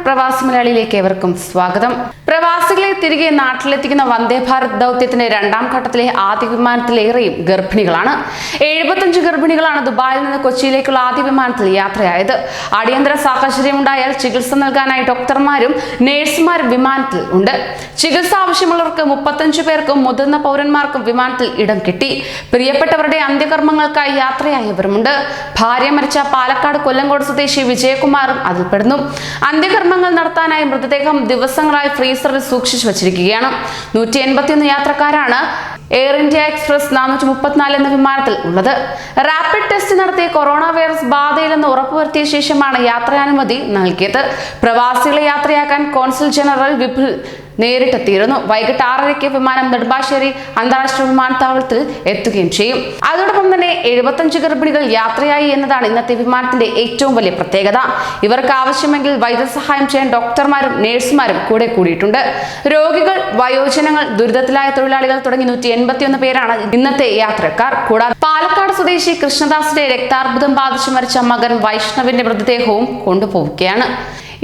പ്രവാസി മലയാളിയിലേക്ക് ഏവർക്കും സ്വാഗതം. പ്രവാസികളെ തിരികെ നാട്ടിലെത്തിക്കുന്ന വന്ദേ ഭാരത് ദൗത്യത്തിന്റെ രണ്ടാം ഘട്ടത്തിലെ ആദ്യ വിമാനത്തിലേറെയും ഗർഭിണികളാണ്. 75 ഗർഭിണികളാണ് ദുബായിൽ നിന്ന് കൊച്ചിയിലേക്കുള്ള ആദ്യ വിമാനത്തിൽ യാത്രയായത്. അടിയന്തര സാഹചര്യമുണ്ടായാൽ ചികിത്സ നൽകാനായി ഡോക്ടർമാരും നഴ്സുമാരും വിമാനത്തിൽ ഉണ്ട്. ചികിത്സ ആവശ്യമുള്ളവർക്ക് 35 പേർക്കും മുതിർന്ന പൗരന്മാർക്കും വിമാനത്തിൽ ഇടം കിട്ടി. പ്രിയപ്പെട്ടവരുടെ അന്ത്യകർമ്മങ്ങൾക്കായി യാത്രയായവരുമുണ്ട്. ഭാര്യ മരിച്ച പാലക്കാട് കൊല്ലങ്കോട് സ്വദേശി വിജയകുമാറും അതിൽപ്പെടുന്നു. അന്ത്യകർമ്മങ്ങൾ നടത്താനായി മൃതദേഹം ദിവസങ്ങളായി ഫ്രീസറിൽ സൂക്ഷിച്ചു വച്ചിരിക്കുകയാണ്. 181 യാത്രക്കാരാണ് എയർ ഇന്ത്യ എക്സ്പ്രസ് 434 എന്ന വിമാനത്തിൽ ഉള്ളത്. റാപ്പിഡ് ടെസ്റ്റ് നടത്തിയ കൊറോണ വൈറസ് ബാധയിലെന്ന് ഉറപ്പുവരുത്തിയ ശേഷമാണ് യാത്രാനുമതി നൽകിയത്. പ്രവാസികളെ യാത്രയാക്കാൻ കോൺസുൽ ജനറൽ വിപുൽ നേരിട്ടെത്തിയിരുന്നു. വൈകിട്ട് 6:30 വിമാനം നെടുമ്പാശ്ശേരി അന്താരാഷ്ട്ര വിമാനത്താവളത്തിൽ എത്തുകയും ചെയ്യും. അതോടൊപ്പം തന്നെ 75 ഗർഭിണികൾ യാത്രയായി എന്നതാണ് ഇന്നത്തെ വിമാനത്തിന്റെ ഏറ്റവും വലിയ പ്രത്യേകത. ഇവർക്ക് ആവശ്യമെങ്കിൽ വൈദ്യസഹായം ചെയ്യാൻ ഡോക്ടർമാരും നഴ്സുമാരും കൂടെ കൂടിയിട്ടുണ്ട്. രോഗികൾ, വയോജനങ്ങൾ, ദുരിതത്തിലായ തൊഴിലാളികൾ തുടങ്ങി 181 പേരാണ് ഇന്നത്തെ യാത്രക്കാർ. കൂടാതെ പാലക്കാട് സ്വദേശി കൃഷ്ണദാസിന്റെ രക്താർബുദം ബാധിച്ചു മരിച്ച മകൻ വൈഷ്ണവിന്റെ മൃതദേഹവും കൊണ്ടുപോവുകയാണ്.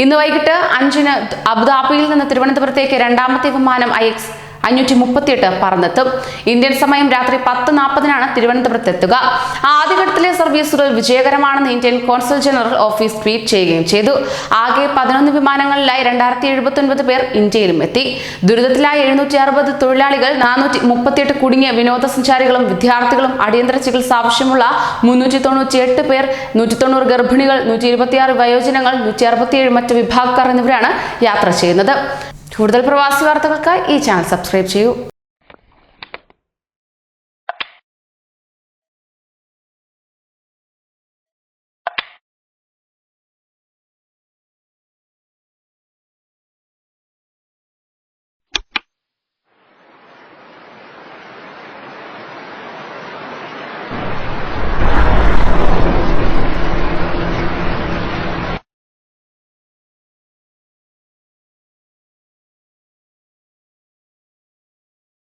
ഇന്ന് വൈകിട്ട് 5-ന് അബുദാബിയിൽ നിന്ന് തിരുവനന്തപുരത്തേക്ക് രണ്ടാമത്തെ വിമാനം IX 538 പറന്നെത്തും. ഇന്ത്യൻ സമയം രാത്രി 10:40-നാണ് തിരുവനന്തപുരത്ത് എത്തുക. ആദ്യഘട്ടത്തിലെ സർവീസുകൾ വിജയകരമാണെന്ന് Indian consul general office tweet ചെയ്യുകയും ചെയ്തു. ആകെ 11 വിമാനങ്ങളിലായി 2079 പേർ ഇന്ത്യയിലും എത്തി. ദുരിതത്തിലായ 760 തൊഴിലാളികൾ, 438 കുടുങ്ങിയ വിനോദസഞ്ചാരികളും വിദ്യാർത്ഥികളും, അടിയന്തര ചികിത്സ ആവശ്യമുള്ള 398 പേർ, 190 ഗർഭിണികൾ, 126 വയോജനങ്ങൾ, 167 മറ്റ് വിഭാഗക്കാർ എന്നിവരാണ് യാത്ര ചെയ്യുന്നത്. കൂടുതൽ പ്രവാസി വാർത്തകൾക്കായി ഈ ചാനൽ സബ്സ്ക്രൈബ് ചെയ്യൂ.